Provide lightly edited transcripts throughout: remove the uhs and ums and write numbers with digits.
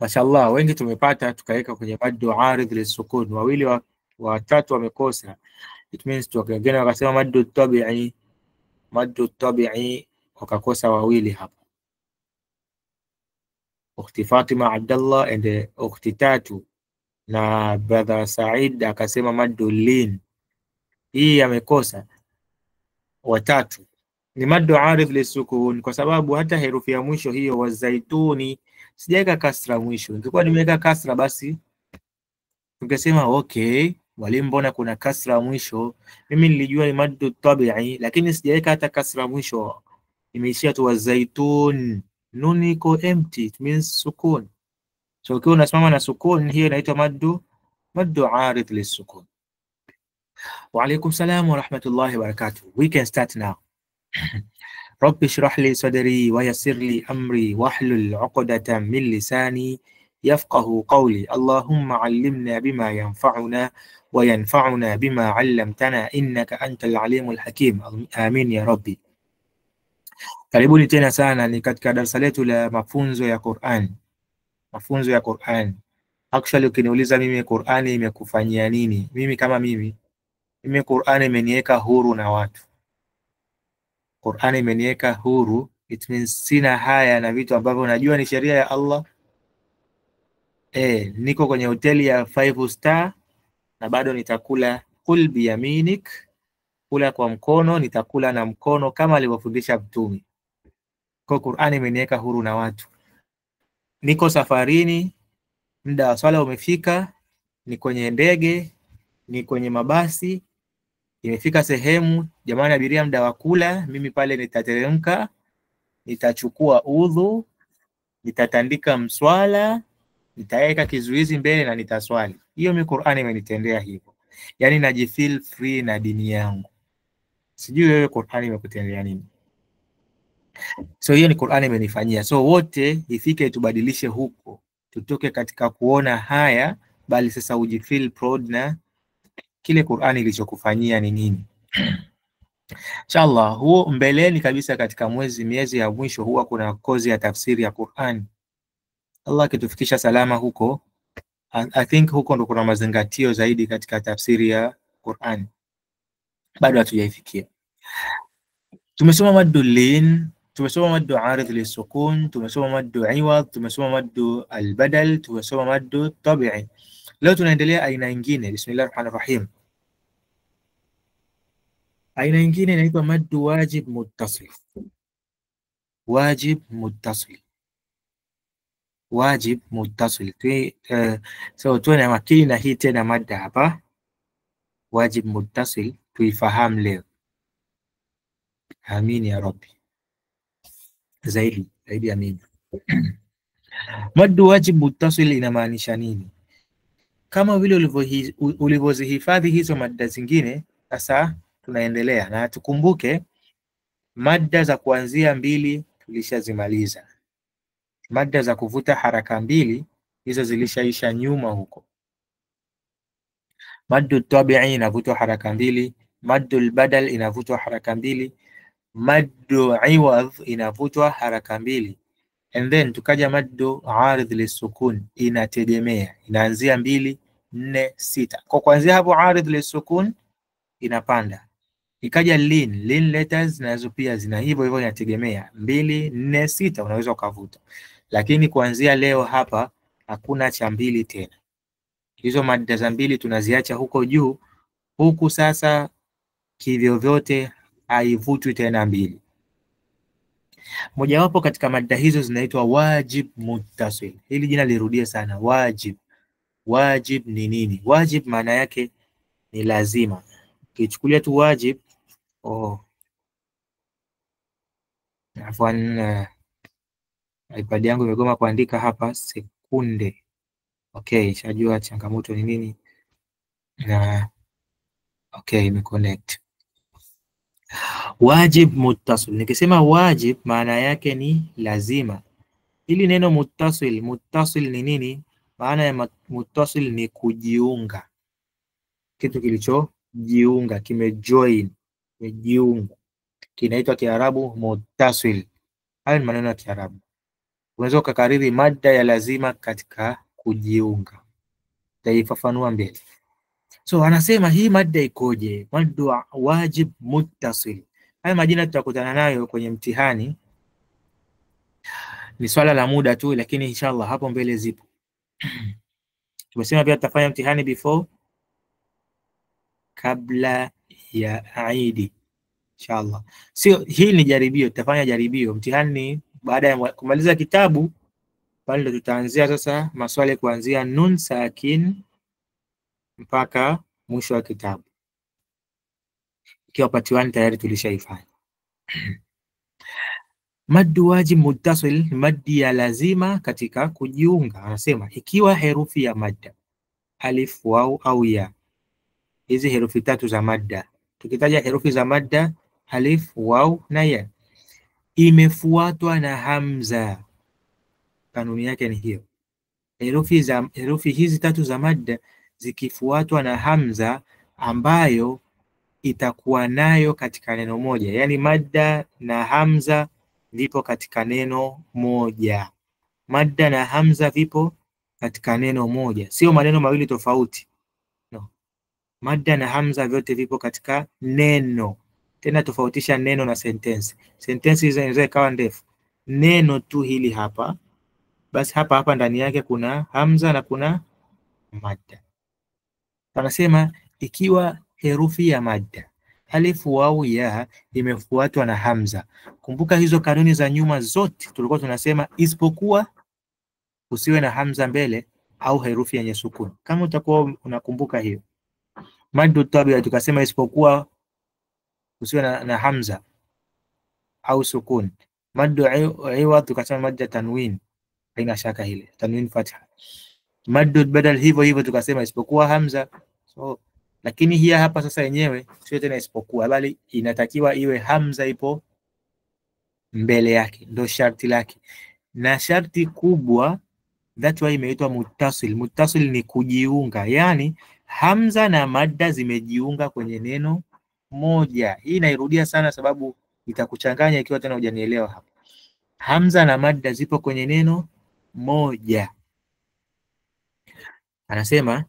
Mashallah, wengi tumepata tukaweka kwenye maddu aridh lisukun, wawili watatu wamekosa. It means wengine wakasema maddu tabi'i wakakosa wawili hapa. Ukhti Fatima Abdallah and ukhti Tatu na brother Said akasema maddu lin. Hii amekosa watatu. Ni maddu aridh lisukun kwa sababu hata herufi ya mwisho hiyo wazaituni sijaweka kasra mwisho. Ingekuwa nimeweka kasra basi tungesema okay, mwalimu, mbona kuna kasra mwisho? Mimi nilijua ni maddu tabi'i lakini sijaweka hata kasra mwisho. Imeishia tu wazaitun. Nun iko empty, it means sukun. So ukiwa unasimama na sukun hiyo inaitwa maddu aridh lisukun. Wa alaykum salam wa rahmatullahi wa barakatuh. We can start now. Rabbi shrah li sadri wa yassir li amri wahlul 'uqdatan min lisani yafqahu qawli. Allahumma 'allimna bima yanfa'una wa yanfa'una bima 'allamtana innaka antal alimul hakim. Amin ya Rabbi. Karibuni tena sana, ni katika darasa letu la mafunzo ya Qur'an. Mafunzo ya Qur'an. Actually ukiniuliza mimi Qur'ani imekufanyia nini? Mimi kama mimi Qur'ani imeniweka huru na watu. Qur'ani imeniweka huru, it means sina haya na vitu ambavyo najua ni sheria ya Allah. Niko kwenye hoteli ya 5 star na bado nitakula kul biyaminik, kula kwa mkono, nitakula na mkono kama alivyofundisha Mtume. Kwa Qur'ani imeniweka huru na watu. Niko safarini, muda wa swala umefika, ni kwenye ndege, ni kwenye mabasi, imefika sehemu, jamani abiria muda wa kula, mimi pale nitateremka, nitachukua udhu, nitatandika mswala, nitaweka kizuizi mbele na nitaswali. Hiyo mi Qur'ani imenitendea hivyo. Yaani najifeel free na dini yangu. Sijui wewe Qur'ani imekutendea nini? So hiyo ni Qur'ani imenifanyia. So wote ifike tubadilishe huko. Tutoke katika kuona haya bali sasa ujifeel proud na kile Qur'ani ilichokufanyia ni nini. Inshallah, huo mbeleni kabisa katika miezi ya mwisho huwa kuna kozi ya tafsiri ya Qur'an. Allah kitufikisha salama huko. I think huko ndo kuna mazingatio zaidi katika tafsiri ya Qur'an. Bado hatujaifikia. Tumesoma maddu lin, tumesoma maddu aridh lisukun, tumesoma maddu iwad, tumesoma maddu albadal, tumesoma maddu tabi'i. Leo tunaendelea aina nyingine. Bismillahirrahmanirrahim. Aina nyingine inaitwa maddu wajib muttasil. Wajib muttasil. Wajib muttasil. So tuwe makini na hii tena mada hapa. Wajib muttasil tuifahamu leo. Amin ya Rabbi. Zaidi amin. Maddu wajib muttasil inamaanisha nini? Kama vile ulivyozihifadhi hizo mada zingine, sasa tunaendelea na tukumbuke mada za kuanzia 2 tulishazimaliza. Mada za kuvuta haraka 2 hizo zilishaisha nyuma huko. Maddu tabi'i inavutwa haraka 2, maddu albadal inavutwa haraka 2, maddu iwadh inavutwa haraka 2. And then tukaja maddu aridh lisukun, inategemea, inaanzia 2, 4, 6. Kwa kuanzia hapo aridh lisukun inapanda. Ikaja lin letters nazo pia zina hivyo inategemea 2, 4, 6 unaweza ukavuta. Lakini kuanzia leo hapa hakuna cha 2 tena. Hizo mada za 2 tunaziacha huko juu. Huku sasa kivyo vyote haivutwi tena 2. Mojawapo katika mada hizo zinaitwa wajib muttasil. Hili jina lirudie sana, wajib. Wajib ni nini? Wajib maana yake ni lazima. Ukichukulia tu wajib, afwan, iPad yangu imegoma kuandika hapa sekunde. Okay, shajua changamoto ni nini. Na okay, imeconnect. Wajib muttasil. Nikisema wajib maana yake ni lazima. Hili neno muttasil ni nini? Maana ya muttasil ni kujiunga. Kitu kilichojiunga, kimejoin, kimejiunga. Kinaitwa Kiarabu muttasil. Hayo ni maneno ya Kiarabu. unaweza ukakariri madda ya lazima katika kujiunga. Taifafanua mbele. So anasema hii madda ikoje? Maddu wajib muttasil. Haya majina tutakutana nayo kwenye mtihani, ni swala la muda tu, lakini inshallah hapo mbele zipo. Tumesema pia tutafanya mtihani before, kabla ya Aidi inshallah. Sio, hii ni jaribio, tutafanya jaribio. Mtihani ni baada ya kumaliza kitabu, pale ndo tutaanzia sasa maswali kuanzia nun sakin mpaka mwisho wa kitabu, ikiwa part 1 tayari tulishaifanya. Maddu wajib muttasil, maddi ya lazima katika kujiunga. Anasema ikiwa herufi ya madda alif, waw au ya, hizi herufi tatu za madda, tukitaja herufi za madda alif, waw na ya, imefuatwa na hamza, kanuni yake ni hiyo. Herufi hizi tatu za madda zikifuatwa na hamza ambayo itakuwa nayo katika neno moja, yani madda na hamza vipo katika neno moja. Madda na hamza vipo katika neno moja, sio maneno mawili tofauti, no. Madda na hamza vyote vipo katika neno. Tena tofautisha neno na sentensi. Sentensi hizo inaweza ikawa ndefu. Neno tu hili hapa, basi hapa ndani yake kuna hamza na kuna madda. Anasema ikiwa herufi ya madda alif, waw, ya imefuatwa na hamza. Kumbuka hizo kanuni za nyuma zote tulikuwa tunasema isipokuwa usiwe na hamza mbele au herufi yenye sukuni. Kama utakuwa unakumbuka hiyo. Maddu tabi'a tukasema isipokuwa usiwe na hamza au sukuni. Maddu iwad tukasema madda tanwin, haina shaka ile tanwin fatha. Maddu badal hivyo tukasema isipokuwa hamza. So lakini hii hapa sasa yenyewe sio tena isipokuwa, bali inatakiwa iwe hamza ipo mbele yake, ndio sharti lake, na sharti kubwa. That's why imeitwa muttasil. Muttasil ni kujiunga, yani hamza na madda zimejiunga kwenye neno moja. Hii nairudia sana sababu itakuchanganya ikiwa tena hujanielewa hapa. Hamza na madda zipo kwenye neno moja. Anasema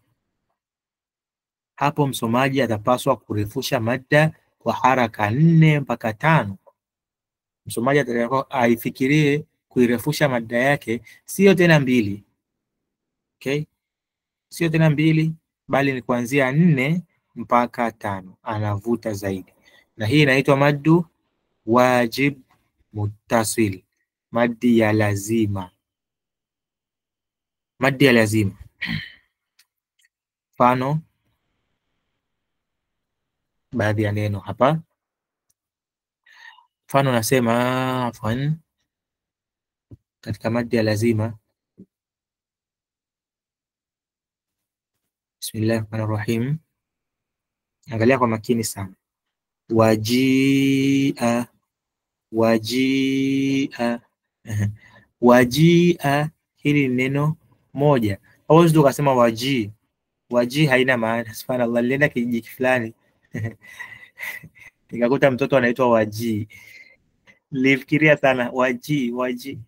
hapo msomaji atapaswa kurefusha madda kwa haraka 4 mpaka 5. Msomaji atatakiwa aifikirie kuirefusha madda yake, sio tena 2. Okay? Sio tena 2, bali ni kuanzia 4 mpaka 5. Anavuta zaidi. Na hii inaitwa maddu wajib muttasil, maddi ya lazima. Maddi ya lazima. Mfano baadhi ya neno hapa. Mfano nasema afwan, katika maddi ya lazima, Bismillahirrahmanirrahim. Angalia kwa makini sana. Wajia, wajia. Wajia hili neno moja. Hauwezi tukasema waji. Waji haina maana. Subhanallah, nilienda kijiji fulani nikakuta mtoto anaitwa Waji. Nilifikiria sana waji.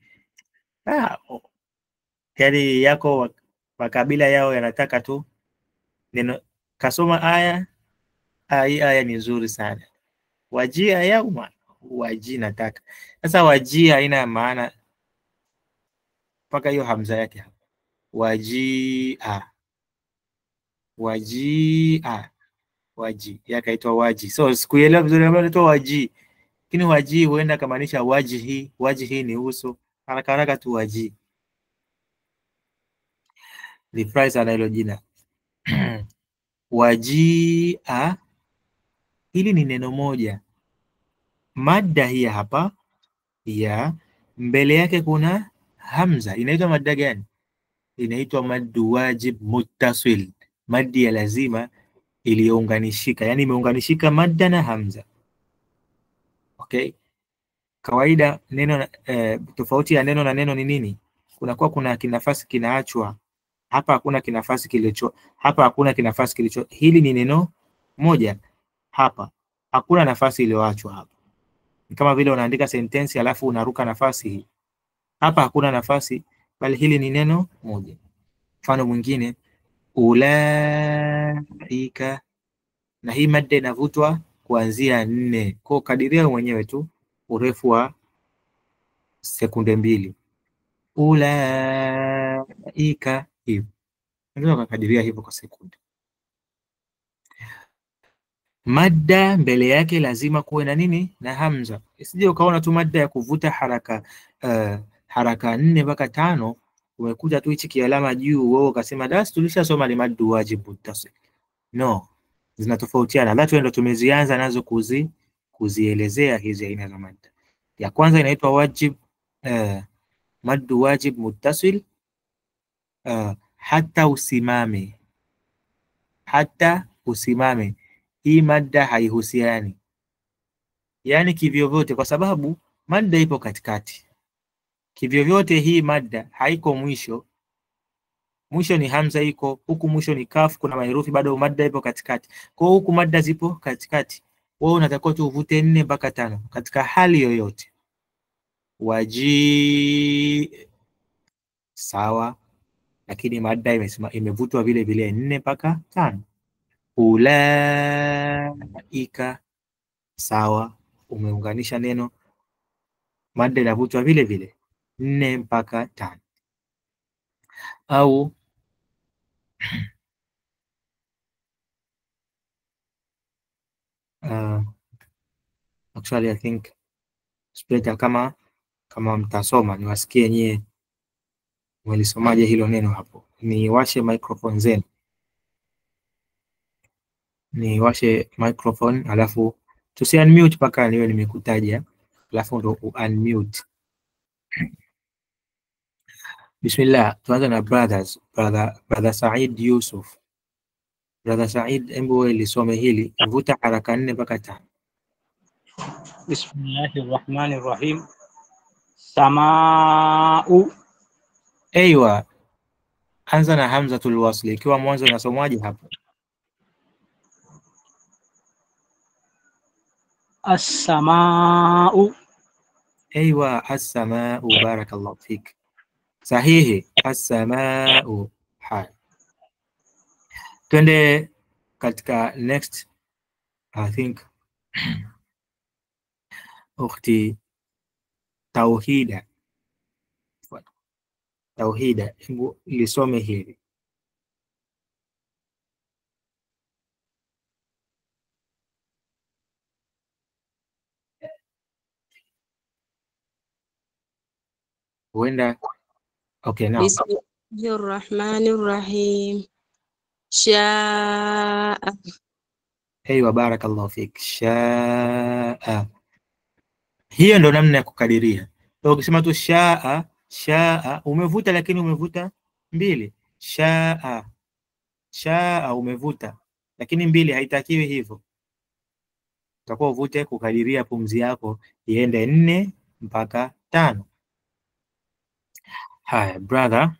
Yani yako makabila yao yanataka tu neno, kasoma aya, hii aya ni nzuri sana. Wajia yauma, waji nataka. Sasa waji haina maana mpaka hiyo hamza yake hapa. Wajia. Wajia. Waji yakaitwa waji. So sikuelewa vizuri kama inaitwa waji. Lakini waji huenda kamaanisha wajihi. Wajihi ni uso. Haraka tu waji. Nifurahi sana hilo jina. Wajia. Hili ni neno moja. Madda hii hapa ya mbele yake kuna hamza. Inaitwa madda gani? Inaitwa maddu wajib muttasil, maddi ya lazima iliyounganishika, yani imeunganishika madda na hamza. Okay, kawaida neno tofauti ya neno na neno ni nini? Kunakuwa kuna kinafasi kinaachwa hapa, hakuna kinafasi kilicho hapa, hakuna kinafasi kilicho. Hili ni neno moja, hapa hakuna nafasi iliyoachwa hapa. Ni kama vile unaandika sentensi alafu unaruka nafasi hii. hapa hakuna nafasi, bali hili ni neno moja. Mfano mwingine, ulaika, na hii madda inavutwa kuanzia 4. Kwa kadiria mwenyewe tu urefu wa sekunde 2. Ulaika, hivyo unaweza kukadiria hivyo kwa sekunde. Madda mbele yake lazima kuwe na nini? Na hamza. Isije ukaona tu madda ya kuvuta haraka 4 mpaka 5, umekuja tu hichi kialama juu, wewe ukasema das tulishasoma ni maddu wajib muttasil. No, zinatofautiana. Hata ndio tumezianza nazo kuzielezea hizi aina za madda. Ya kwanza inaitwa wajib, maddu wajib muttasil, hata usimame. Hata usimame, hii madda haihusiani, yaani kivyovyote, kwa sababu madda ipo katikati. Kivyovyote hii madda haiko mwisho. Mwisho ni hamza iko huku, mwisho ni kaf, kuna maherufi, bado madda ipo katikati. Kwa huku madda zipo katikati, wewe unatakiwa tu uvute 4 mpaka 5 katika hali yoyote. Waji, sawa, lakini madda imevutwa vile vile 4 mpaka 5. Ulaika, sawa, umeunganisha neno, madda inavutwa vile vile 4 mpaka 5. Au actually I think speta, kama mtasoma niwasikie nyie mwelisomaje hilo neno hapo. Niwashe microphone zenu, niwashe microphone, alafu tusi unmute mpaka niwe nimekutaja, alafu ndo unmute. Bismillah, tuanze na brother Said Yusuf. Brother Said, hebu wewe lisome hili, vuta haraka 4 mpaka 5. Bismillahirrahmanirrahim. Samau. Aiwa, anza na hamzatul wasli, ikiwa mwanzo unasomwaje hapo? As-samau. Aiwa, as-samau, barakallahu fik. Sahihi, as-samau. Haya, twende katika next. I think ukhti Tauhida, hebu lisome hili. Huenda okay, now. Bismillahirrahmanirrahim. Shaa. Aiwa, barakallahu fik. Shaa, hiyo ndo namna ya kukadiria. Ukisema tu shaa, umevuta, lakini umevuta 2. Shaa umevuta, lakini 2, haitakiwi hivyo. Utakuwa uvute kukadiria pumzi yako iende 4 mpaka 5. Haya, brother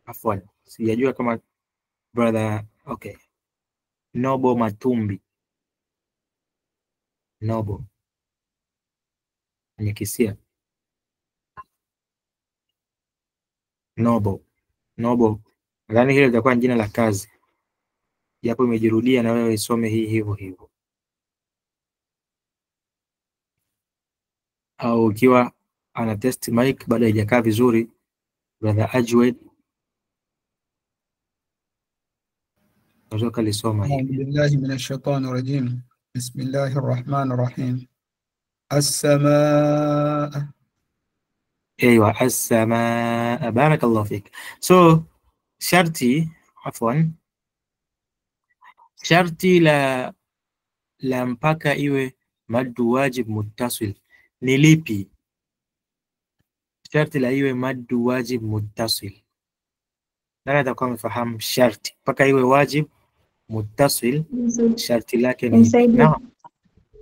afwan, sijajua kama brother, okay, Nobo Matumbi, Nobo Nyekisia, Nobo, nadhani hilo litakuwa jina la kazi, japo imejirudia, na wewe isome hii hivyo hivyo. Au ukiwa ana test mic bado haijakaa vizuri, brother Ajwed unaweza lisoma hili. Billahi minash shaitani rajim. Bismillahir rahmanir rahim. As-samaa. Aiwa, as-samaa, barakallahu fik. So sharti la mpaka iwe maddu wajib muttasil ni lipi? Sharti la iwe maddu wajib muttasil, nani atakuwa amefahamu sharti mpaka iwe wajib muttasil, sharti lake ni?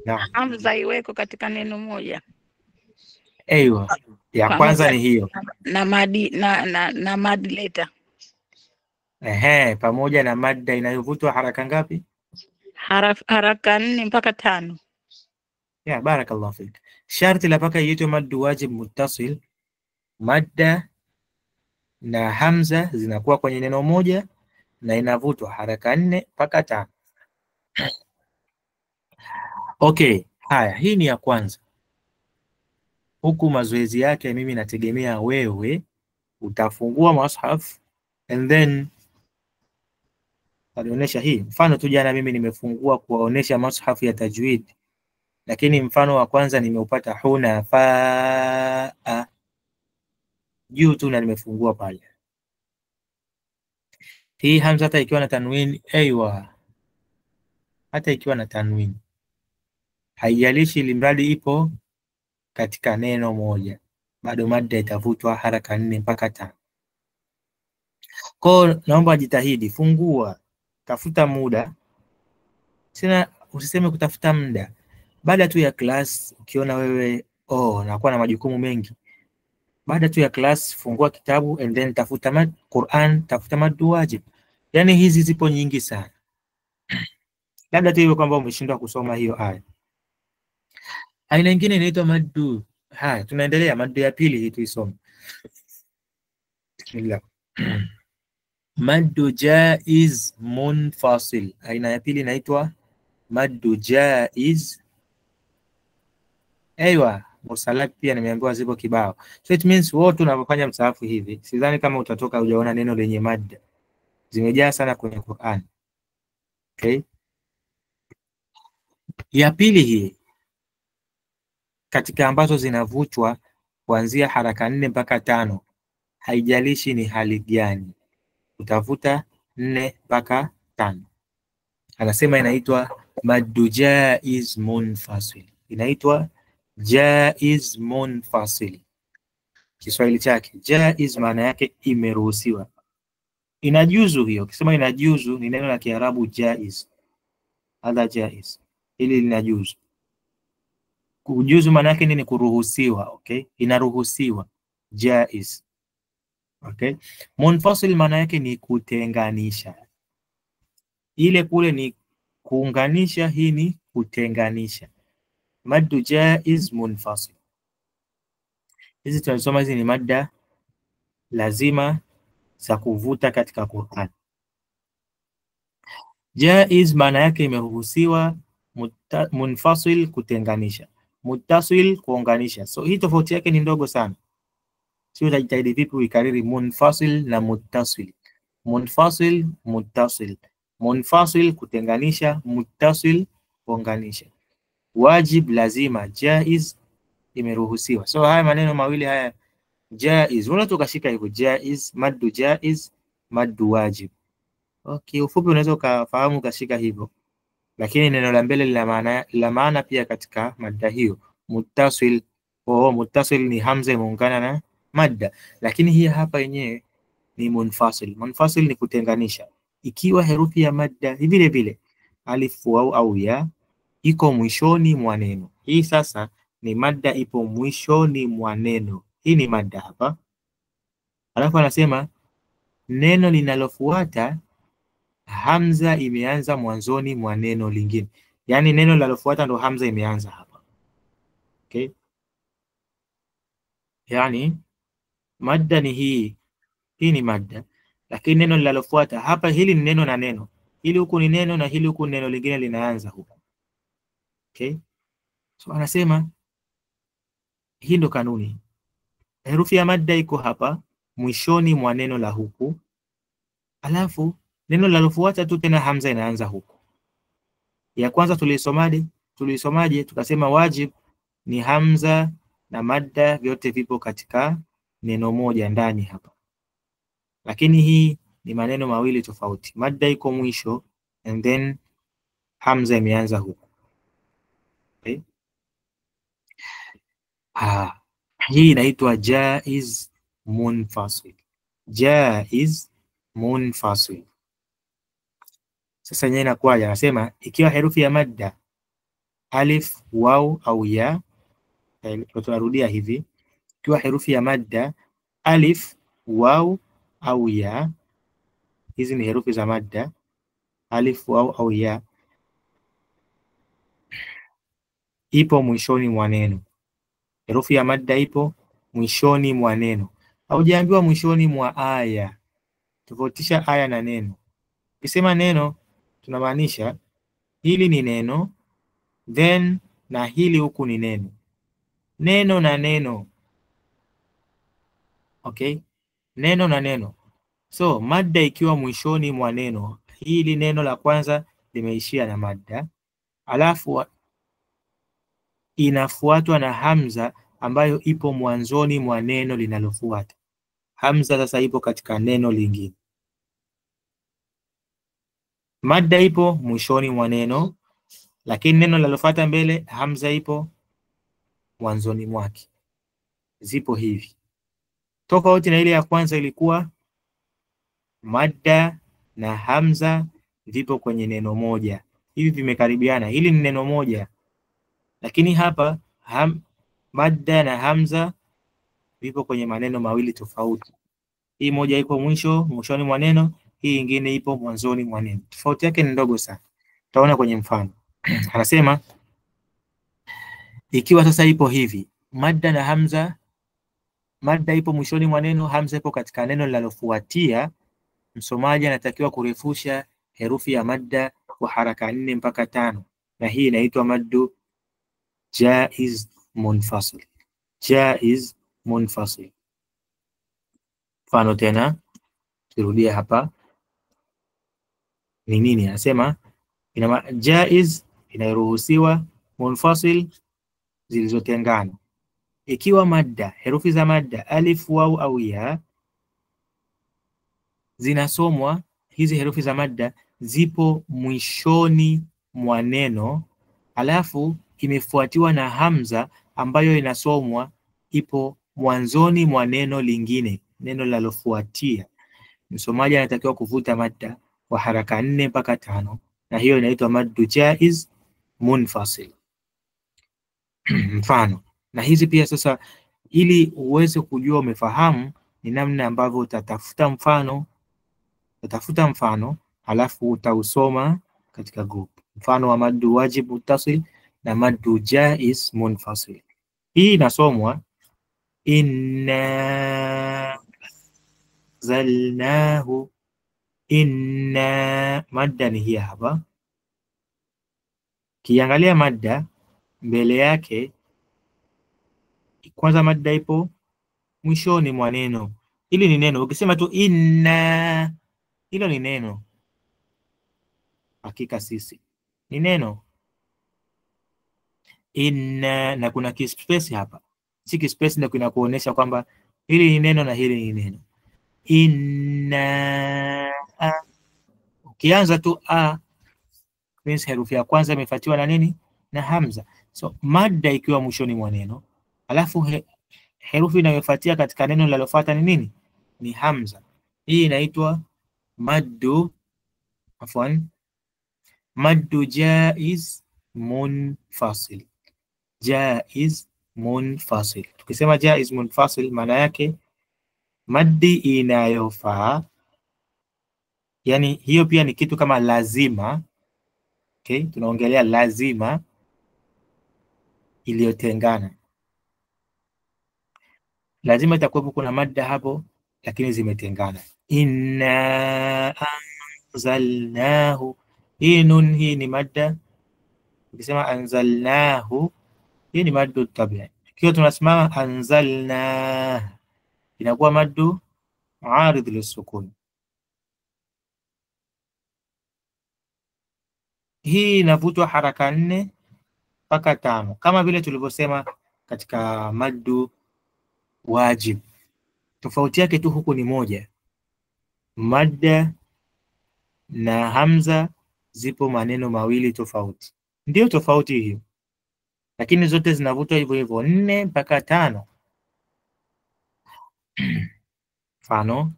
Naam, hamza iweko katika neno moja. Aiwa, ya kwanza ni hiyo, na madi leta. pamoja na madda inayovutwa haraka ngapi? haraka 4 mpaka 5. Ya, barakallahu fik. Sharti la paka iitwe maddu wajib muttasil, madda na hamza zinakuwa kwenye neno moja na inavutwa haraka 4 mpaka 5. Okay, haya, hii ni ya kwanza. Huku mazoezi yake mimi nategemea wewe utafungua mushaf and then alionyesha hii. Mfano tu jana mimi nimefungua kuwaonesha mushaf ya tajwid, lakini mfano wa kwanza nimeupata hunafaa juu tu na nimefungua pale. Hii hamza hata ikiwa na tanwin, aiywa, hata ikiwa na tanwin haijalishi, limradi ipo katika neno moja, bado madda itavutwa haraka 4 mpaka 5. Kwa naomba jitahidi, fungua, tafuta muda. Sina, usiseme kutafuta muda. Baada tu ya class ukiona wewe nakuwa na majukumu mengi, baada tu ya class fungua kitabu and then tafuta Qur'an, tafuta maddu wajib. Yani hizi zipo nyingi sana. Labda tu iwe kwamba umeshindwa kusoma hiyo aya. Aina nyingine inaitwa maddu. Haya, tunaendelea maddu ya pili hii tuisome. Bismillah. Maddu jaiz munfasil. Aina ya pili inaitwa maddu jaiz. Aiywa, mursalat pia nimeambiwa zipo kibao. So it means wote unapofanya msahafu hivi, sidhani kama utatoka hujaona neno lenye madda. Zimejaa sana kwenye Qur'an. Okay? Ya pili hii katika ambazo zinavutwa kuanzia haraka 4 mpaka 5, haijalishi ni hali gani, utavuta 4 mpaka 5. Anasema inaitwa maddu jaiz munfasil. Inaitwa jaiz munfasil. Kiswahili chake jaiz maana yake imeruhusiwa, inajuzu. Hiyo ukisema inajuzu ni neno la Kiarabu jaiz, hadha jaiz, ili linajuzu. Kujuzu maana yake nini? Kuruhusiwa. Okay, inaruhusiwa, jaiz. Okay, munfasil maana yake ni kutenganisha. Ile kule ni kuunganisha, hii ni kutenganisha. Maddu jaiz munfasil. Hizi tunasoma, hizi ni madda lazima za kuvuta katika Qur'an. Jaiz maana yake imeruhusiwa, munfasil kutenganisha, muttasil kuunganisha. So hii tofauti yake ni ndogo sana. Sio utajitahidi vipi uikariri munfasil na muttasil. Munfasil, muttasil. Munfasil kutenganisha, muttasil kuunganisha. Wajib lazima, jaiz imeruhusiwa. So haya maneno mawili haya jaiz, unaweza ukashika hivyo, jaiz, maddu jaiz, maddu wajib. Okay, ufupi unaweza ukafahamu ukashika hivyo, lakini neno la mbele la maana pia katika madda hiyo. Muttasil, muttasil ni hamza imeungana na madda, lakini hii hapa yenyewe ni munfasil. Munfasil ni kutenganisha. Ikiwa herufi ya madda vile vile alif au ya iko mwishoni mwa neno, hii sasa ni madda ipo mwishoni mwa neno. Hii ni madda hapa. Alafu anasema neno linalofuata hamza imeanza mwanzoni mwa neno lingine. Yaani neno linalofuata ndo hamza imeanza hapa. Okay? Yaani madda ni hii. Hii ni madda. Lakini neno linalofuata hapa, hili ni neno na neno. Hili huku ni neno na hili huku neno lingine linaanza huku. Okay? So anasema hii ndo kanuni. Herufi ya madda iko hapa mwishoni mwa neno la huku. Alafu neno linalofuata tu tena hamza inaanza huku. Ya kwanza tulisomaje? Tukasema wajib ni hamza na madda vyote vipo katika neno moja ndani hapa. Lakini hii ni maneno mawili tofauti. Madda iko mwisho and then hamza imeanza huku. Okay? Hii inaitwa jaiz munfasil. Jaiz munfasil. Sasa yenyewe inakuwaje? Anasema ikiwa herufi ya madda alif, waw au ya, tunarudia hivi. Ikiwa herufi ya madda alif, waw au ya, hizi ni herufi za madda alif, waw au ya. ipo mwishoni mwa neno. Herufi ya madda ipo mwishoni mwa neno. Haujaambiwa mwishoni mwa aya. Tofautisha aya na neno. Ukisema neno tunamaanisha hili ni neno, then na hili huku ni neno. Neno na neno. Okay? Neno na neno. So madda ikiwa mwishoni mwa neno, hili neno la kwanza limeishia na madda, alafu inafuatwa na hamza ambayo ipo mwanzoni mwa neno linalofuata. Hamza sasa ipo katika neno lingine. Madda ipo mwishoni mwa neno, lakini neno linalofuata mbele hamza ipo mwanzoni mwake. Zipo hivi. Tofauti na ile ya kwanza ilikuwa madda na hamza vipo kwenye neno moja. Hivi vimekaribiana. Hili ni neno moja. Lakini hapa madda na hamza vipo kwenye maneno mawili tofauti. Hii moja ipo mwishoni mwa neno, hii nyingine ipo mwanzoni mwa neno. Tofauti yake ni ndogo sana. Tutaona kwenye mfano. Anasema ikiwa sasa ipo hivi, madda na hamza, madda ipo mwishoni mwa neno, hamza ipo katika neno linalofuatia, msomaji anatakiwa kurefusha herufi ya madda kwa haraka 4 mpaka 5, na hii inaitwa maddu jaiz munfasil. Jaiz munfasil. Mfano tena, turudia hapa. Ni nini? Anasema jaiz inaruhusiwa, munfasil zilizotengana. Ikiwa madda, herufi za madda alif, waw au ya zinasomwa, hizi herufi za madda zipo mwishoni mwa neno, alafu imefuatiwa na hamza ambayo inasomwa ipo mwanzoni mwa neno lingine, neno linalofuatia. Msomaji anatakiwa kuvuta madda kwa haraka 4 mpaka 5, na hiyo inaitwa maddu jaiz munfasil. Mfano. Na hizi pia sasa, ili uweze kujua umefahamu, ni namna ambavyo utatafuta mfano, halafu utausoma katika group. Mfano wa maddu wajib muttasil na maddu jaiz munfasil. Hii inasomwa inna zalnahu. Inna, madda ni hii hapa. Kiangalia madda mbele yake, kwanza madda ipo mwishoni mwa neno. Hili ni neno. Ukisema tu inna, hilo ni neno. Hakika sisi ni neno. Inna, na kuna kispace hapa. Si kispace ndio kinakuonesha kwamba hili ni neno na hili ni neno. Inna. Ukianza tu a, means herufi ya kwanza imefuatiwa na nini? Na hamza. So madda ikiwa mwishoni mwa neno, alafu herufi inayofuatia katika neno linalofuata ni nini? Ni hamza. Hii inaitwa maddu jaiz munfasil. Jaiz munfasil. Tukisema jaiz munfasil, maana yake maddi inayofaa, yani hiyo pia ni kitu kama lazima. Okay, tunaongelea lazima iliyotengana. Lazima itakuwepo kuna madda hapo, lakini zimetengana. Inna anzalnahu. Hii nun, hii ni madda. Ukisema anzalnahu, hii ni maddu tabi'i. Ikiwa tunasimama anzalna, inakuwa maddu arid lisukun. Hii inavutwa haraka 4 mpaka 5, kama vile tulivyosema katika maddu wajib. Tofauti yake tu huku ni moja. Madda na hamza zipo maneno mawili tofauti. Ndio tofauti hiyo, lakini zote zinavutwa hivyo hivyo 4 mpaka 5. Mfano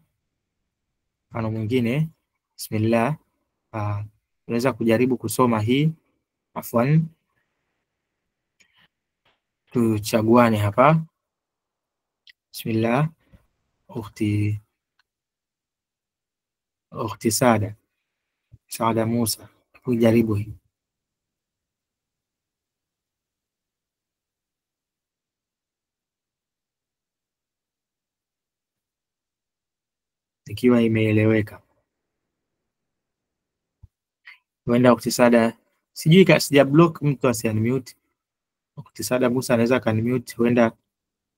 mwingine. Bismillah. Unaweza kujaribu kusoma hii. Afwan, tuchaguane hapa. Bismillah. Ukhti Saada Musa, kujaribu hii. ikiwa imeeleweka. Huenda Uktisada, sijui sija block mtu asianmute. Uktisada Musa anaweza kanmute, huenda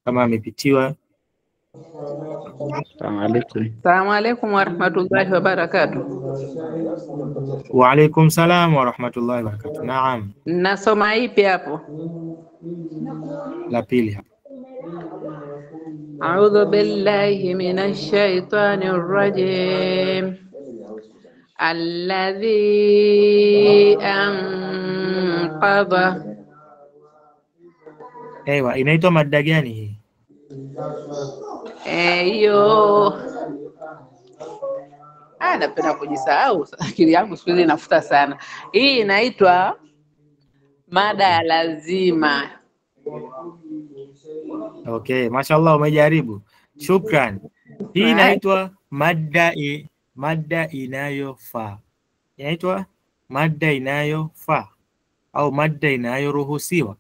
kama amepitiwa. Assalamu alaikum. Assalamu alaikum warahmatullahi wabarakatuh. Wa alaikum salam wa rahmatullahi wa barakatuh. Naam. Nasoma ipi hapo? La pili hapo. A'udhu billahi minash shaitanir rajim. Alladhi anqadha. Ewa, inaitwa mada gani hii? Hiyo napenda kujisahau, akili yangu siku hizi inafuta sana. Hii inaitwa mada ya lazima. Okay, mashallah umejaribu. Shukran. Hii inaitwa mada inayofaa. Inaitwa mada inayofaa au mada inayoruhusiwa.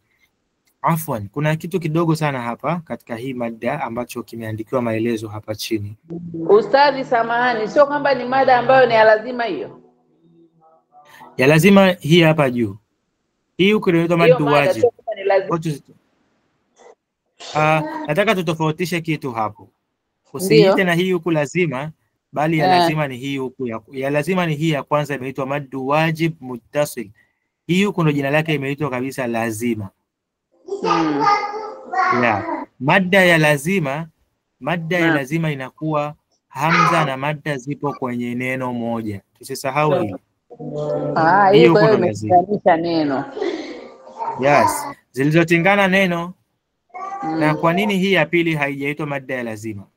Afwan, kuna kitu kidogo sana hapa katika hii mada ambacho kimeandikiwa maelezo hapa chini. Ustadhi, samahani, sio kwamba ni mada ambayo ni ya lazima hiyo. Ya lazima hii hapa juu. Hii huko inaitwa madu wajib. Nataka tutofautishe kitu hapo. Usiite na hii huku lazima, bali ya lazima ni hii huku ya lazima ni hii ya kwanza imeitwa madu wajib muttasil. Hii huku ndo jina lake imeitwa kabisa lazima. Mada ya lazima inakuwa hamza na mada zipo kwenye neno moja. Tusisahau hili. Hiyo kwa hiyo imeshanisha neno. Yes, zilizotengana neno. Na kwa nini hii ya pili haijaitwa mada ya lazima?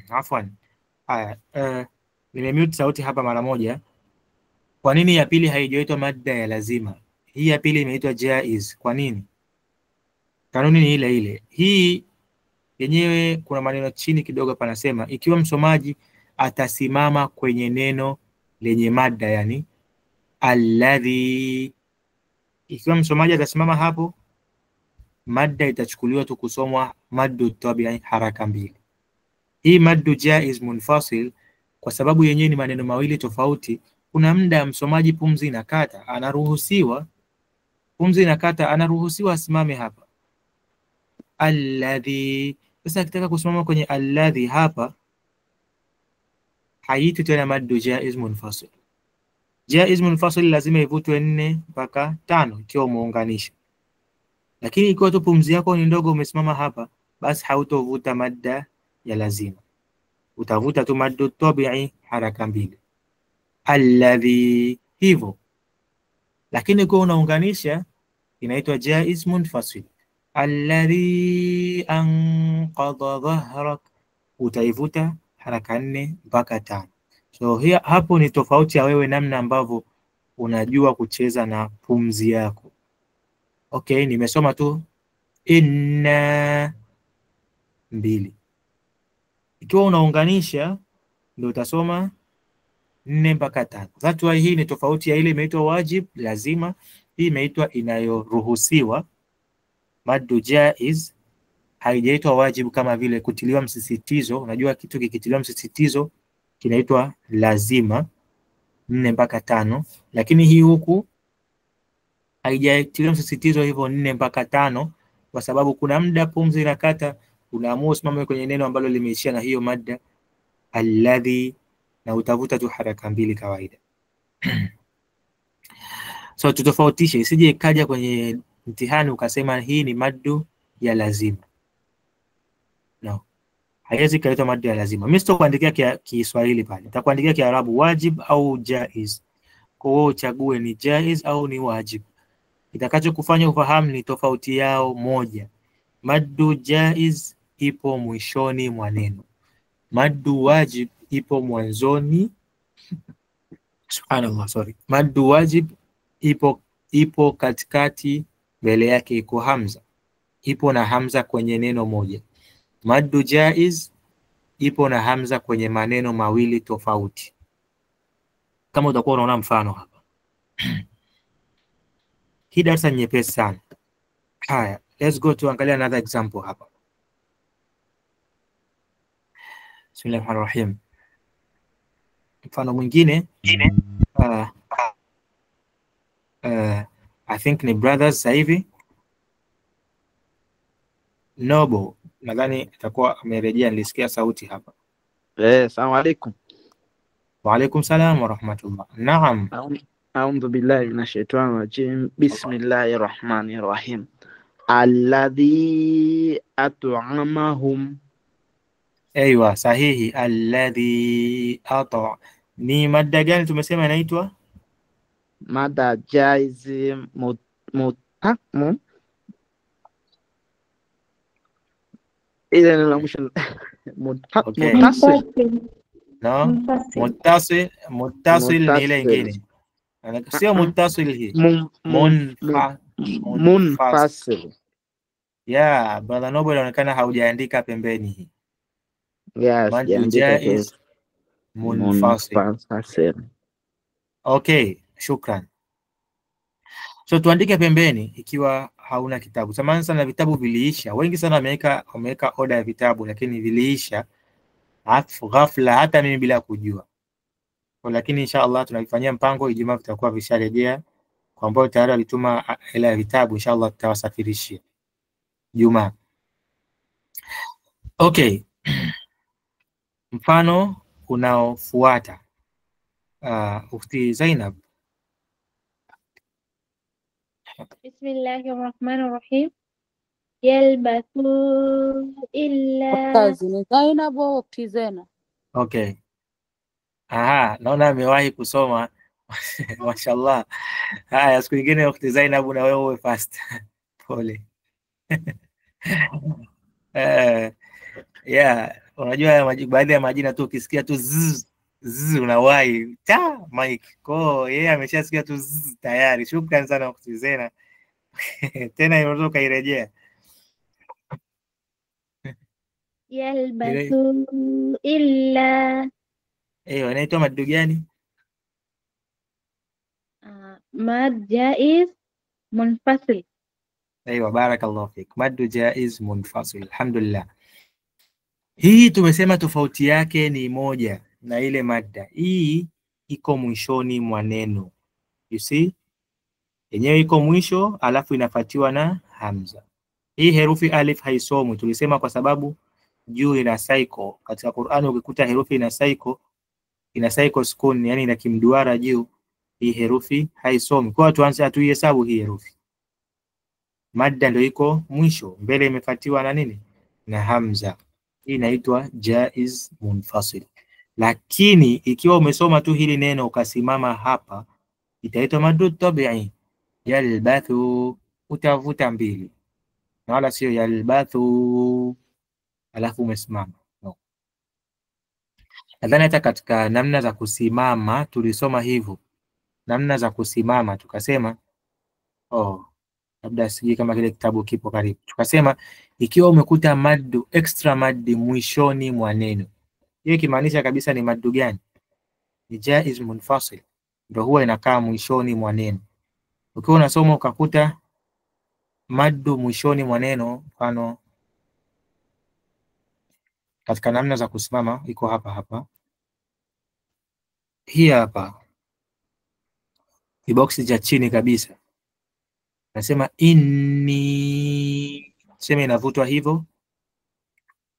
Afwan. Haya, nimemute sauti hapa mara moja. Kwa nini ya pili haijaitwa mada ya lazima? Hii ya pili imeitwa jaiz. Kwa nini? Kanuni ni ile ile. Hii yenyewe kuna maneno chini kidogo panasema ikiwa msomaji atasimama kwenye neno lenye mada, yani alladhi. Ikiwa msomaji atasimama hapo, mada itachukuliwa tu kusomwa maddu tabi'i haraka mbili. Hii maddu jaiz munfasil kwa sababu yenyewe ni maneno mawili tofauti. Kuna muda msomaji pumzi inakata, anaruhusiwa asimame hapa. Alladhi. Sasa akitaka kusimama kwenye alladhi hapa, haiitwi tena maddu jaiz munfasil. Jaiz munfasil lazima ivutwe 4 mpaka 5 ikiwa umeunganisha. Lakini ikiwa tu pumzi yako ni ndogo umesimama hapa, basi hautovuta madda ya lazima. Utavuta tu maddu tabi'i haraka mbili. Alladhi hivyo. Lakini kwa unaunganisha inaitwa jaiz munfasil. Alladhi anqadha dhahrak, utaivuta haraka 4 mpaka 5. So hapo ni tofauti ya wewe namna ambavyo unajua kucheza na pumzi yako. Okay, nimesoma tu inna 2. Ikiwa unaunganisha ndio utasoma 4 mpaka 5. That's why hii ni tofauti ya ile imeitwa wajib lazima, hii imeitwa inayoruhusiwa. Maddu jaiz haijaitwa wajibu kama vile kutiliwa msisitizo. Unajua kitu kikitiliwa msisitizo kinaitwa lazima 4 mpaka 5, lakini hii huku haijatiliwa msisitizo hivyo 4 mpaka 5 kwa sababu kuna muda pumzi inakata, unaamua usimame kwenye neno ambalo limeishia na hiyo madda alladhi, na utavuta tu haraka mbili kawaida. So tutofautishe isije ikaja kwenye mtihani ukasema hii ni maddu ya lazima. No. Haiwezi kaitwa maddu ya lazima. Mimi sitakuandikia Kiswahili pale. Nitakuandikia Kiarabu wajib au jaiz. Kwa hiyo uchague ni jaiz au ni wajib. Kitakacho kufanya ufahamu ni tofauti yao moja. Maddu jaiz ipo mwishoni mwa neno. Maddu wajib ipo mwanzoni. Subhanallah, sorry. Maddu wajib ipo katikati, mbele yake iko hamza. Ipo na hamza kwenye neno moja. Maddu jaiz ipo na hamza kwenye maneno mawili tofauti. Kama utakuwa unaona mfano hapa. Hii darasa nyepesi sana. Haya, let's go to angalia another example hapa. Bismillahirrahmanirrahim. Mfano mwingine I think ni brothers sasa hivi. Noble, nadhani itakuwa amerejea, nilisikia sauti hapa. Assalamu alaikum. Wa alaikum salam wa rahmatullah. Naam. A'udhu billahi minash shaitani rajim. Bismillahir rahmanir rahim. Alladhi at'amahum. Aywa, sahihi. Alladhi ata. Ni mada gani tumesema inaitwa? Mada jaiz إذا لا مش متصل. No, muttasil ni ile nyingine. Sio muttasil hii. Munfasil. Yeah, brother Noble inaonekana haujaandika pembeni hii. Yes, jaiz munfasil. Okay, shukran. So tuandike pembeni ikiwa hauna kitabu. Samahani sana, vitabu viliisha. Wengi sana wameweka order ya vitabu lakini viliisha ghafla, hata mimi bila kujua. Kwa lakini inshallah tunavifanyia mpango, Ijumaa vitakuwa visharejea. Kwa ambao tayari walituma hela ya vitabu, inshallah tutawasafirishia Ijumaa. Okay. Mfano unaofuata. Ukhti Zainab. Bismillahirrahmanirrahim. Yalbathu illa Zainab au Ukhti Zena? Okay. Aha, naona amewahi kusoma. Mashallah. Haya, siku nyingine Ukhti Zainab na wewe uwe fast. Pole. Yeah, unajua baadhi ya majina tu ukisikia tu zzz unawahi ta Mike. Kwa yeye ameshasikia tu zzz tayari. Shukrani sana Ukhti Zena. Tena unaweza kairejea. yalbathu illa. Inaitwa madu gani? Mad jaiz munfasil. Aiyo, barakallahu fik. Madu jaiz munfasil. Alhamdulillah. Hii tumesema tofauti yake ni moja na ile madda. Hii iko mwishoni mwa neno. You see? Yenyewe iko mwisho alafu inafuatiwa na hamza. Hii herufi alif haisomwi, tulisema kwa sababu juu ina cycle. Katika Qur'ani ukikuta herufi ina cycle sukun, yani ina kimduara juu, hii herufi haisomi. Kwa tuanze atuihesabu hii herufi. Madda ndio iko mwisho, mbele imefuatiwa na nini? Na hamza. Hii inaitwa jaiz munfasil. Lakini ikiwa umesoma tu hili neno ukasimama hapa, itaitwa maddu tabi'i. Yalbathu, utavuta mbili. Na wala sio yalbathu alafu umesimama. No. Nadhani hata katika namna za kusimama tulisoma hivyo. Namna za kusimama tukasema labda sijui kama kile kitabu kipo karibu. Tukasema ikiwa umekuta maddu extra maddi mwishoni mwa neno, hiyo kimaanisha kabisa ni maddu gani? Ni jaiz munfasil. Ndio huwa inakaa mwishoni mwa neno. Ukiwa unasoma ukakuta maddu mwishoni mwa neno, mfano katika namna za kusimama iko hapa. Hii hapa. Kiboksi cha chini kabisa. Nasema inni, sema inavutwa hivyo.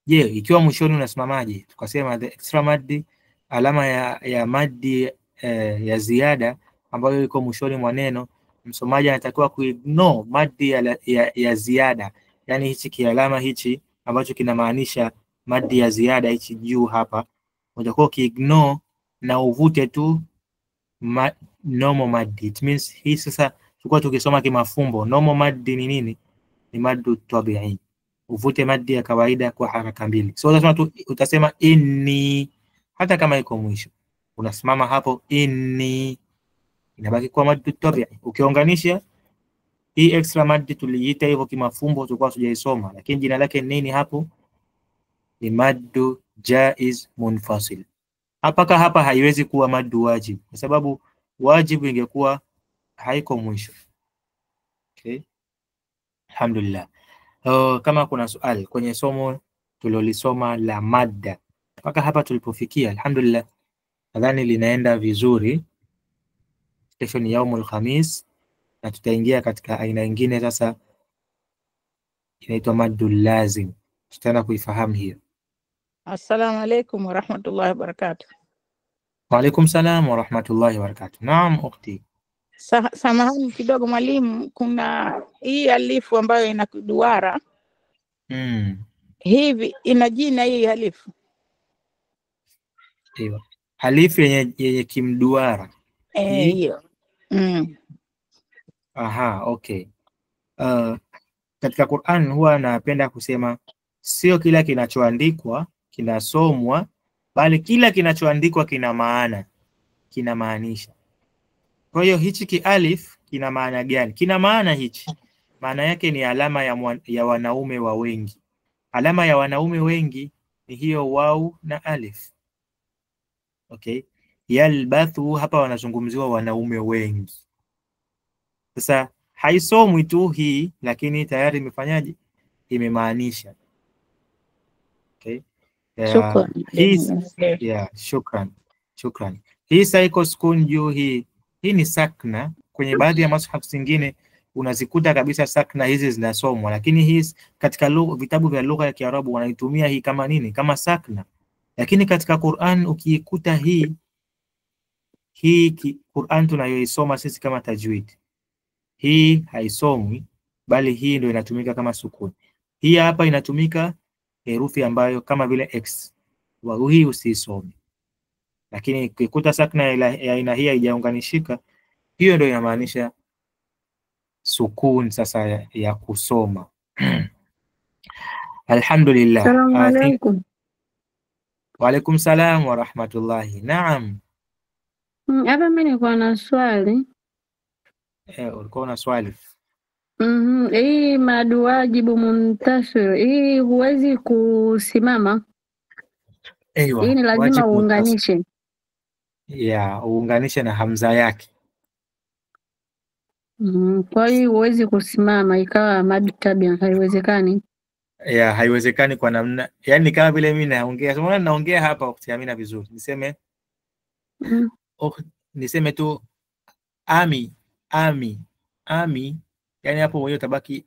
Je, ikiwa mwishoni unasimamaje? Tukasema the extra maddi, alama ya maddi ya ziada ambayo iko mwishoni mwa neno, msomaji anatakiwa kuignore maddi ya ziada. Yani hichi kialama hichi ambacho kinamaanisha maddi ya ziada hichi juu hapa, unatakiwa kuignore na uvute tu normal maddi. It means hii sasa tulikuwa tukisoma kimafumbo, normal maddi ni nini? Ni maddu tabi'i. Uvute maddi ya kawaida kwa haraka mbili. So utasema inni, hata kama iko mwisho unasimama hapo, inni inabaki kwa maddu tabi'i. Ukiunganisha hii extra maddi tuliita hivyo kimafumbo, tulikuwa tujaisoma, lakini jina lake nini hapo? Ni maddu jaiz munfasil. Hapa haiwezi kuwa maddu wajib, kwa sababu wajibu ingekuwa haiko mwisho. Okay, alhamdulillah. Kama kuna swali kwenye somo tulilolisoma la madda mpaka hapa tulipofikia, alhamdulillah, nadhani linaenda vizuri. Kesho ni yaumul khamis na tutaingia katika aina nyingine sasa, inaitwa maddul lazim. Tutaenda kuifahamu hiyo. Assalamu alaikum warahmatullahi wabarakatuh. Wa alaikum salam wa rahmatullahi wa barakatuh. Naam ukhti. Samahani kidogo mwalimu, kuna hii alifu ambayo ina duara hivi, ina jina hii alifu? Hiyo alifu yenye kimduara hiyo. Aha, okay. Katika Qur'an huwa napenda kusema sio kila kinachoandikwa kinasomwa, bali kila kinachoandikwa kina maana, kinamaanisha. Kwa hiyo hichi kialif kina maana gani? Kina maana hichi, maana yake ni alama ya wanaume wa wengi. Alama ya wanaume wengi ni hiyo wau na alif. Okay, yalbathu, hapa wanazungumziwa wanaume wengi. Sasa haisomwi tu hii, lakini tayari imefanyaje? Imemaanisha. Okay, shukran. Hii saiko sukun juu, hii ni sakna. Kwenye baadhi ya mushaf zingine unazikuta kabisa sakna hizi zinasomwa, lakini hii katika vitabu vya lugha ya Kiarabu wanaitumia hii kama nini? Kama sakna. Lakini katika Qur'an ukiikuta hii Qur'an tunayoisoma sisi kama tajwid, hii haisomwi, bali hii ndio inatumika kama sukun. Hii hapa inatumika herufi ambayo kama vile x, wa hii usisome. Lakini ukikuta sakna ya aina hii haijaunganishika, hiyo ndio inamaanisha sukun sasa ya kusoma. Alhamdulillah. Assalamu alaikum. Wa alaikum salam wa rahmatullahi. Naam. Hapa mimi niko na swali. Ulikuwa na swali? Hii madu wajibu muntasir, hii huwezi kusimama? Ewa, hii ni lazima uunganishe. Uunganishe na hamza yake. Kwa hiyo huwezi kusimama ikawa madu tabia, haiwezekani. Haiwezekani kwa namna, yani kama vile mimi naongea, unaona naongea hapa ukiamini vizuri. Niseme tu ami, yani hapo mwenyewe utabaki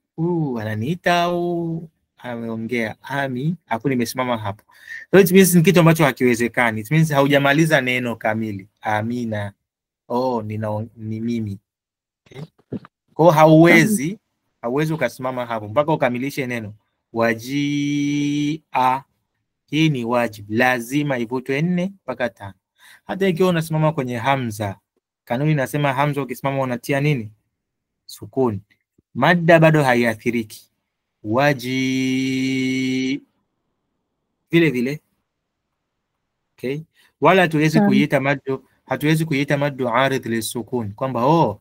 ananiita au ameongea ami, hapo nimesimama hapo. So it means ni kitu ambacho hakiwezekani. It means haujamaliza neno kamili. Amina. Ni mimi. Okay? Kwa hauwezi ukasimama hapo mpaka ukamilishe neno. Wajia. Hii ni wajib, lazima ivutwe 4 mpaka 5. Hata ikiwa unasimama kwenye hamza, kanuni nasema hamza ukisimama unatia nini? Sukuni. Madda bado haiathiriki. Waji vile. Okay? Wala hatuwezi kuiita maddu aridh lisukun, kwamba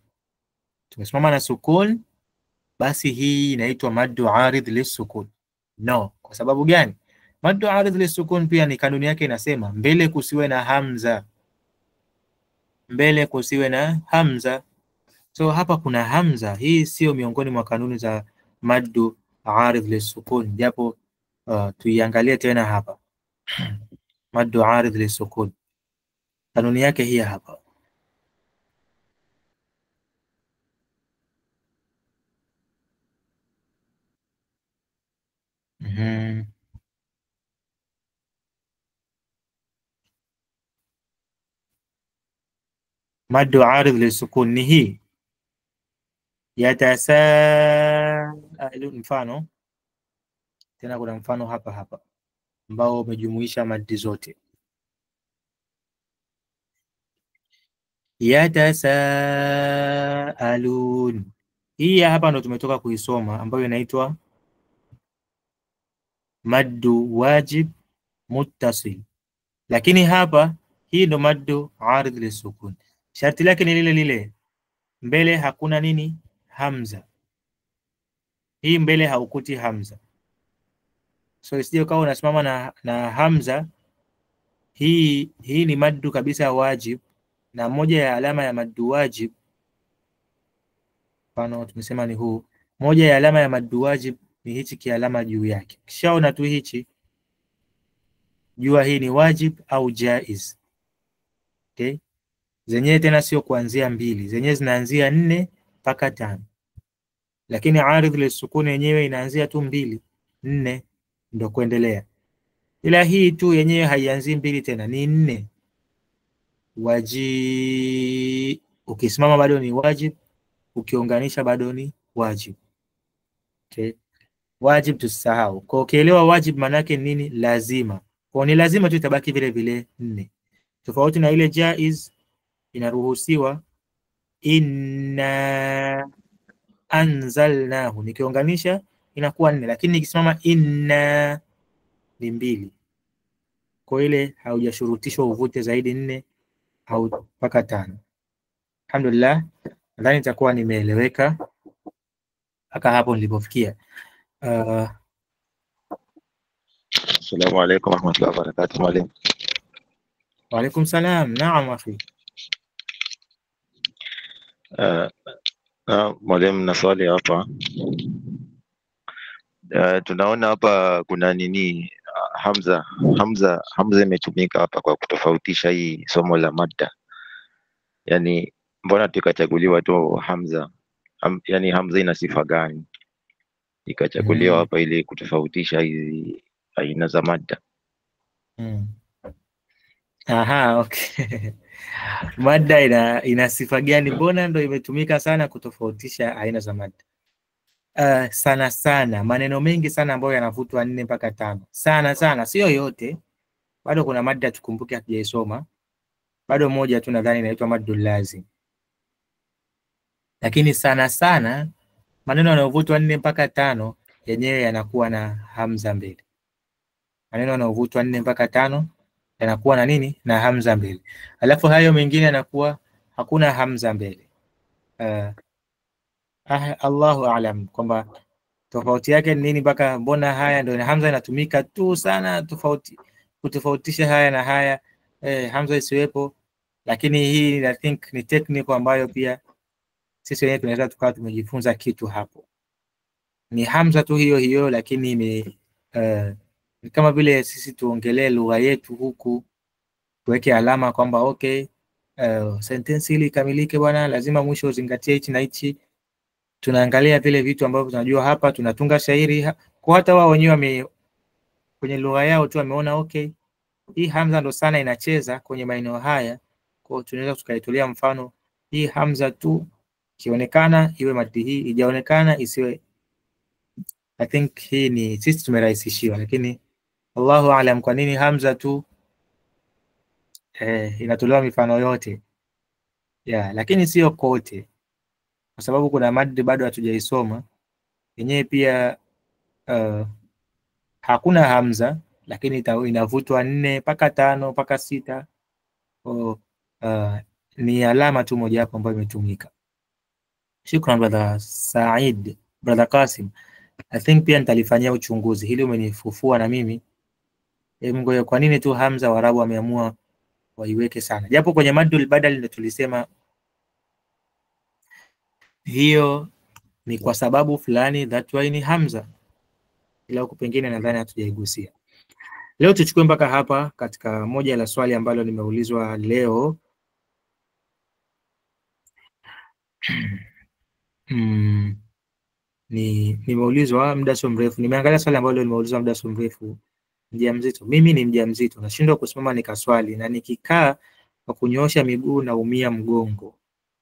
tumesimama na sukun basi hii inaitwa maddu aridh lisukun. No, kwa sababu gani? Maddu aridh lisukun pia ni kanuni yake inasema mbele kusiwe na hamza. So hapa kuna hamza, hii sio miongoni mwa kanuni za maddu aridh lisukun, japo tuiangalie tena hapa. Maddu aridh lisukun, kanuni yake hii hapa. Maddu aridh lisukun ni hii. Yatasaalu, mfano tena, kuna mfano hapa ambao umejumuisha maddi zote. Yatasaalun, hii hapa ndo tumetoka kuisoma, ambayo inaitwa maddu wajib muttasil. Lakini hapa hii ndo maddu aridh lisukun. Sharti lake ni lile, mbele hakuna nini? Hamza. Hii mbele haukuti hamza. So isije ukawa unasimama na hamza. Hii ni maddu kabisa wajib, na moja ya alama ya maddu wajib, mfano tumesema ni huu, moja ya alama ya maddu wajib ni hichi kialama juu yake. Kishaona tu hichi, jua hii ni wajib au jaiz. Okay, zenyewe tena sio kuanzia 2, zenyewe zinaanzia 4 mpaka 5, lakini aridh lisukuni yenyewe inaanzia tu 2, 4 ndio kuendelea. Ila hii tu yenyewe haianzii 2 tena, ni 4. Waji, ukisimama bado ni wajib, ukiunganisha bado ni wajib. Okay, wajib tusahau. Kwa ukielewa wajib maana yake nini? Lazima. Kwa ni lazima tu itabaki vile vile 4. Tofauti na ile jaiz inaruhusiwa inna anzalnahu, nikiunganisha inakuwa 4, lakini nikisimama inna ni 2. Kwa ile haujashurutishwa uvute zaidi 4 au mpaka 5. Alhamdulillah, nadhani itakuwa nimeeleweka mpaka hapo nilipofikia. Assalamu alaikum warahmatullahi wabarakatuh mwalimu. Wa alaikum salam. Naam akhi. Mwalimu, na swali hapa. Tunaona hapa kuna nini, hamza imetumika hapa kwa kutofautisha hii somo la madda. Yani mbona tukachaguliwa tu hamza? Yani hamza ina sifa gani ikachaguliwa hapa ili kutofautisha hizi aina za madda? Aha, okay. Madda ina sifa gani? Mbona ndo imetumika sana kutofautisha aina za madda? Sana sana, maneno mengi sana ambayo yanavutwa 4 mpaka 5. Sana sana, sio yote. Bado kuna madda tukumbuke hatujaisoma. Bado moja tu nadhani inaitwa maddul lazim. Lakini sana sana maneno yanayovutwa 4 mpaka 5 yenyewe yanakuwa na hamza mbele. Maneno yanayovutwa 4 mpaka 5 yanakuwa na nini? Na hamza mbele. Alafu hayo mengine yanakuwa hakuna hamza mbele. Allahu a'lam kwamba tofauti yake ni nini, mpaka mbona haya ndio hamza inatumika tu sana kutofautisha haya na haya, hamza isiwepo. Lakini hii I think ni technique ambayo pia sisi wenyewe tunaweza tukawa tumejifunza kitu hapo. Ni hamza tu hiyo, lakini ni kama vile sisi tuongelee lugha yetu huku tuweke alama kwamba okay, sentence ili ikamilike bwana, lazima mwisho uzingatie hichi na hichi. Tunaangalia vile vitu ambavyo tunajua hapa, tunatunga shairi kwa hata wao wenyewe kwenye lugha yao tu wameona okay, hii hamza ndo sana inacheza kwenye maeneo haya. Kwa tunaweza tukaitolea mfano, hii hamza tu kionekana iwe madi hii, ijaonekana isiwe. I think hii ni sisi tumerahisishiwa, lakini Allahu a'lam kwa nini hamza tu inatolewa mifano yote. Lakini sio kote, kwa sababu kuna madi bado hatujaisoma yenyewe pia hakuna hamza, lakini inavutwa 4 mpaka 5 mpaka 6. Ni alama tu moja hapo ambayo imetumika. Shukran brother Said. Brother Qasim, I think pia nitalifanyia uchunguzi hili, umenifufua na mimi. Ngoja, kwa nini tu hamza Waarabu wameamua waiweke sana, japo kwenye madul badal ndio tulisema hiyo ni kwa sababu fulani, that why ni hamza, ila huko pengine nadhani hatujaigusia. Leo tuchukue mpaka hapa katika moja la swali ambalo nimeulizwa leo. Nimeulizwa muda sio mrefu, nimeangalia swali ambalo nimeulizwa muda sio mrefu. Mjamzito, mimi ni mjamzito, nashindwa kusimama nikaswali, na nikikaa kwa kunyoosha miguu naumia mgongo.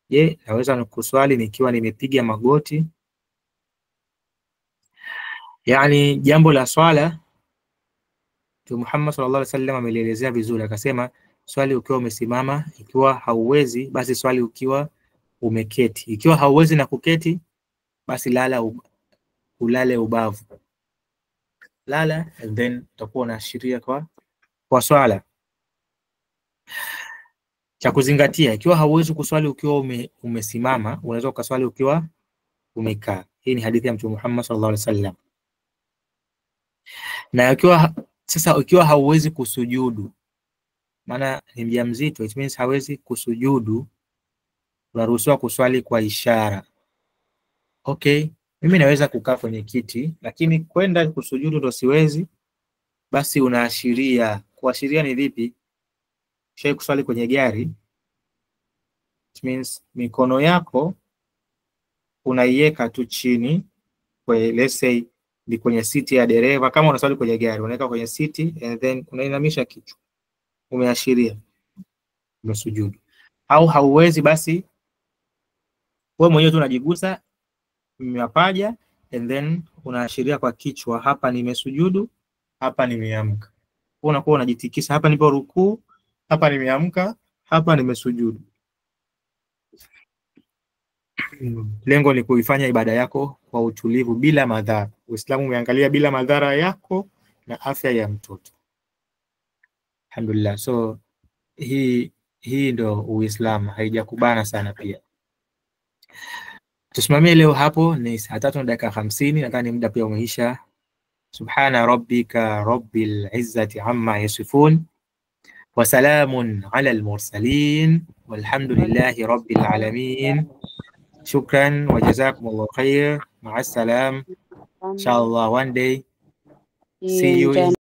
Je, naweza kuswali nikiwa nimepiga magoti? Yani jambo la swala Mtume Muhammad sallallahu alaihi wasallam amelielezea vizuri, akasema swali ukiwa umesimama, ikiwa hauwezi basi swali ukiwa umeketi, ikiwa hauwezi na kuketi basi ulale ubavu, lala, and then utakuwa unaashiria kwa swala. Cha kuzingatia, ikiwa hauwezi kuswali ukiwa umesimama, unaweza ukaswali ukiwa umekaa. Hii ni hadithi ya Mtume Muhammad sallallahu alaihi wasallam. Na ikiwa hauwezi kusujudu, maana ni mjamzito, it means hawezi kusujudu, unaruhusiwa kuswali kwa ishara. Okay, mimi naweza kukaa kwenye kiti, lakini kwenda kusujudu ndo siwezi, basi unaashiria. Kuashiria ni vipi? Shai kuswali kwenye gari, It means mikono yako unaiweka tu chini kwa, let's say ni kwenye siti ya dereva, kama unaswali kwenye gari unaweka kwenye siti and then unainamisha kichwa, umeashiria umesujudu. Au hauwezi, basi wewe mwenyewe tu unajigusa mapaja and then unaashiria kwa kichwa, hapa nimesujudu, hapa nimeamka. Unakuwa unajitikisa, hapa nipo rukuu, hapa nimeamka, hapa nimesujudu. Lengo ni kuifanya ibada yako kwa utulivu bila madhara. Uislamu umeangalia bila madhara yako na afya ya mtoto. Alhamdulillah. So hii ndo Uislamu, haijakubana sana pia. Tusimamie leo hapo, ni saa 3:50, nadhani muda pia umeisha. Subhana rabbika rabbil izzati amma yasifun wa salamun ala al-mursalin walhamdulillahi rabbil alamin. Shukran wa jazakumullahu khair. Ma'a salam. Inshallah one day see you in